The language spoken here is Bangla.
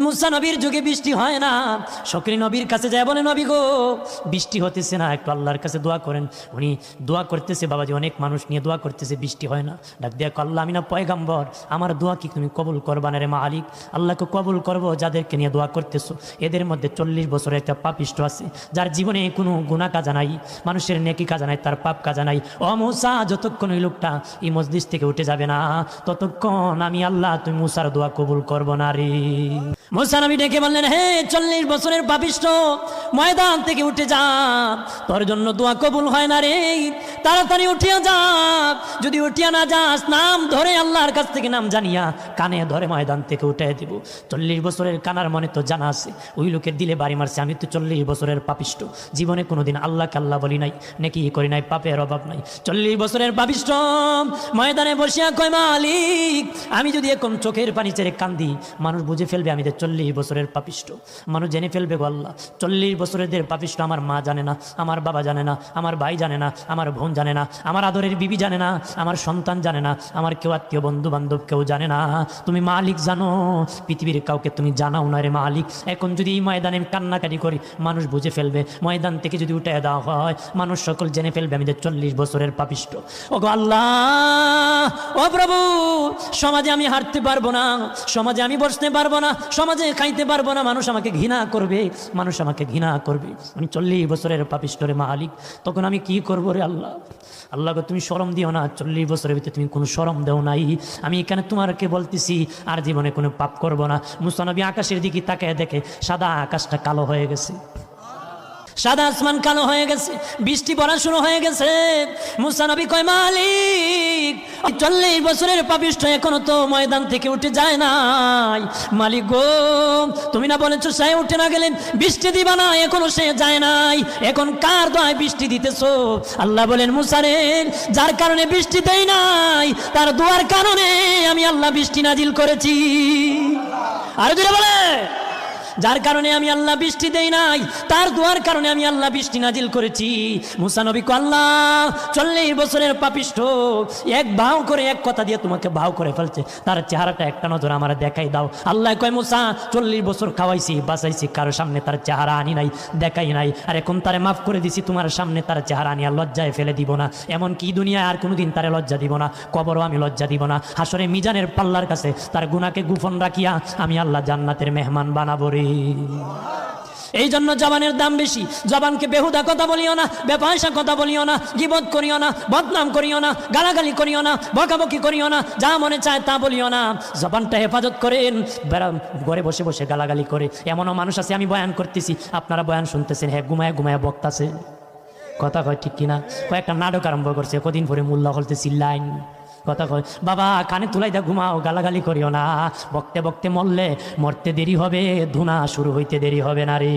মুসা নবীর যুগে বৃষ্টি হয় না। শকরি নবীর কাছে যায়, বলে নবী গো বৃষ্টি হতেছে না, একটু আল্লাহর কাছে দোয়া করেন। উনি দোয়া করতেছে, বাবাজি অনেক মানুষ নিয়ে দোয়া করতেছে, বৃষ্টি হয় না। ডাক দিয়া আল্লাহ আমি না পয়গাম্বর, আমার দোয়া কি তুমি কবুল করবা না রে মালিক? আল্লাহকে কবুল করবো যাদেরকে নিয়ে দোয়া করতেছো। এদের মধ্যে 40 বছরের একটা পাপিষ্ট আছে, যার জীবনে কোনো গুনাহ কাজা নাই, মানুষের নেকি কাজা নাই, তার পাপ কাজা নাই। ও মুসা, যতক্ষণ ওই লোকটা এই মসজিদ থেকে উঠে যাবে না, ততক্ষণ আমি আল্লাহ তুমি মুসার দোয়া কবুল করবো না রে। মুসা নবী ডেকে বললেন, হে 40 বছরের পাপিষ্ট, ময়দান থেকে উঠে যা, তোর জন্য দোয়া কবুল হয় না রে। তাড়াতাড়ি উঠিয়া যা, যদি উঠিয়া না যাস, নাম ধরে আল্লাহর কাছ থেকে নাম জানিয়া কানে ধরে ময়দান থেকে উঠে দিব। 40 বছরের কানার মনে তো জানা আছে, ওই লোকের দিলে বাড়ি মারছে, আমি তো 40 বছরের পাপিষ্ট, জীবনে কোনোদিন আল্লাহকে আল্লাহ বলি নাই, নেকি করি নাই, পাপের অভাব নাই। 40 বছরের পাপিষ্ট ময়দানে বসিয়া কয়, মালিক আমি যদি এখন চোখের পানি ছেড়ে কান্দি, মানুষ বুঝে ফেলবে আমি 40 বছরের পাপিষ্ট, মানুষ জেনে ফেলবে গো আল্লাহ। 40 বছরের পাপিষ্ট আমার মা জানে না, আমার বাবা জানে না, আমার ভাই জানে না, আমার বোন জানে না, আমার আদরের বিবি জানে না, আমার সন্তান জানে না, আমার কেউ আত্মীয় বন্ধু বান্ধব কেউ জানে না, তুমি মালিক জানো, পৃথিবীর কাউকে তুমি জানাও না রে মালিক। এখন যদি এই ময়দানে আমি কান্নাকাটি করি, মানুষ বুঝে ফেলবে, ময়দান থেকে যদি উঠে দেওয়া হয়, মানুষ সকল জেনে ফেলবে আমি 40 বছরের পাপিষ্ট। ও গো আল্লাহ, ও প্রভু, সমাজে আমি হাঁটতে পারবো না, সমাজে আমি বসতে পারবো না, সমাজে খাইতে পারবো না, মানুষ আমাকে ঘৃণা করবে, মানুষ আমাকে ঘৃণা করবে, আমি 40 বছরের পাপিষ্ট রে মালিক। তখন আমি কি করবো রে আল্লাহ? আল্লাহ গো তুমি শরম দিও না, 40 বছরের ভিতরে তুমি কোনো শরম দেও নাই, আমি এখানে তোমারকে বলতেছি আর জীবনে কোনো পাপ করবো না। মুসা নবী আকাশের দিকে তাকায় দেখে সাদা আকাশটা কালো হয়ে গেছে, সাদা আসমান কালো হয়ে গেছে, বৃষ্টি পড়া শুরু হয়ে গেছে। মুসা নবী কয়, মালিক 40 বছরের পাপিষ্ট এখনো তো ময়দান থেকে উঠে যায় নাই, মালিক গো তুমি না বলেছো সে উঠে না গেলেন বৃষ্টি দিবা না, এখনো সে যায় নাই, এখন কার দোয়ায় বৃষ্টি দিতেছো? আল্লাহ বলেন, মুসা রে, যার কারণে বৃষ্টি দেই নাই, তার দোয়ার কারণে আমি আল্লাহ বৃষ্টি নাজিল করেছি। আর জোরে বলে, যার কারণে আমি আল্লাহ বৃষ্টি দেই নাই, তার দোয়ার কারণে আমি আল্লাহ বৃষ্টি নাজিল করেছি। মুসা নবী কয়, আল্লাহ 40 বছরের পাপিষ্ট এক ভাও করে, এক কথা দিয়ে তোমাকে ভাও করে ফেলছে, তার চেহারাটা একটা নজর আমার দেখাই দাও। আল্লাহ কয়, মুসা 40 বছর খাওয়াইছি বাঁচাইছি, কারোর সামনে তার চেহারা আনি নাই, দেখাই নাই, আর এখন তারে মাফ করে দিছি, তোমার সামনে তার চেহারা আনি আর লজ্জায় ফেলে দিব না, এমনকি দুনিয়ায় আর কোনোদিন তারে লজ্জা দিব না, কবরও আমি লজ্জা দিব না, হাসরে মিজানের পাল্লার কাছে তার গুনাহকে গোপন রাখিয়া আমি আল্লাহ জান্নাতের মেহমান বানাবো রে। এই জন্য জবানের দাম বেশি, জবানকে বেহুদা কথা বলিও না, বেপয়সা কথা বলিও না, গীবত করিও না, বদনাম করিও না, গালাগালি করিও না, বকাবকি করিও না, যা মনে চায় তা বলিও না, জবানটা হেফাজত করেন। ঘরে বসে বসে গালাগালি করে এমনও মানুষ আছে, আমি বয়ান করতেছি, আপনারা বয়ান শুনতেছেন, হ্যাঁ ঘুমায় ঘুমায় বক্তাছে, কথা কয় ঠিক কিনা? কয়েকটা নাটক আরম্ভ করছে, কদিন পরে মোল্লা হলতে চিল্লাইন, কথা কয় বাবা কানে তুলাই দা, ঘুমাও, গালাগালি করিও না, বকতে বকতে মরলে মরতে দেরি হবে, ধুনা শুরু হইতে দেরি হবে না রে।